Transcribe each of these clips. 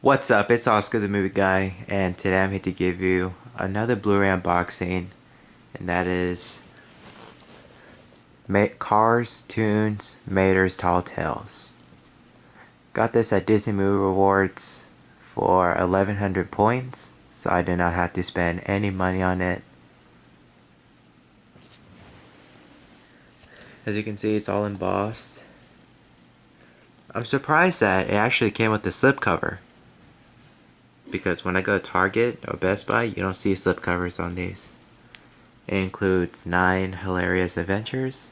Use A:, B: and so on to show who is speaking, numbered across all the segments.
A: What's up? It's Oscar the Movie Guy, and today I'm here to give you another Blu-ray unboxing, and that is Cars, Toons, Mater's Tall Tales. Got this at Disney Movie Rewards for 1,100 points, so I did not have to spend any money on it. As you can see, it's all embossed. I'm surprised that it actually came with the slipcover, because when I go to Target or Best Buy, you don't see slipcovers on these. It includes 9 hilarious adventures,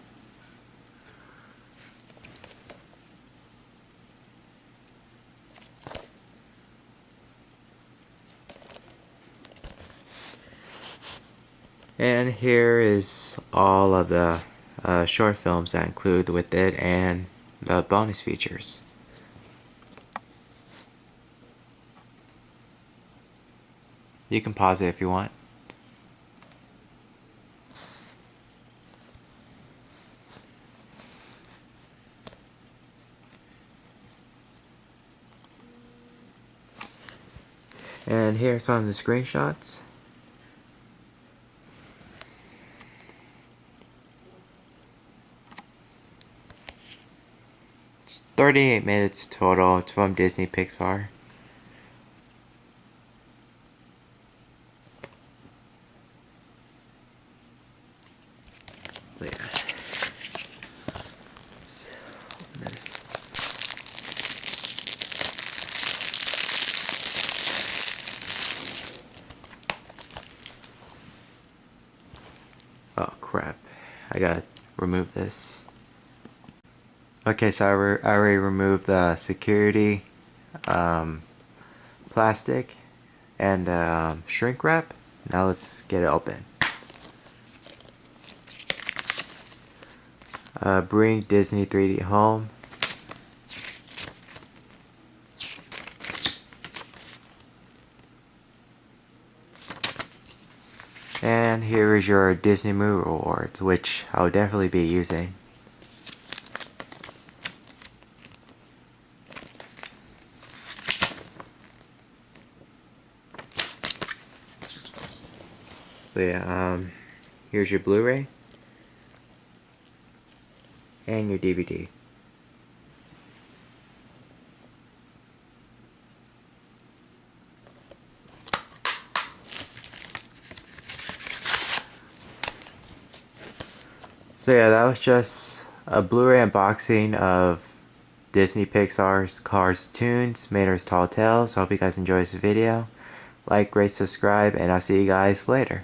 A: and here is all of the short films that include with it and the bonus features. You can pause it if you want. And here are some of the screenshots. It's 38 minutes total. It's from Disney Pixar. So yeah. Let's open this. Oh crap, I gotta remove this. Okay, so I already removed the security plastic and shrink wrap. Now let's get it open. Bring Disney 3D home. And here is your Disney Movie Rewards, which I'll definitely be using. So yeah, here's your Blu-ray and your DVD. So yeah, that was just a Blu-ray unboxing of Disney Pixar's Cars, Toons, Mater's Tall Tales. Hope you guys enjoyed this video. Like, rate, subscribe, and I'll see you guys later.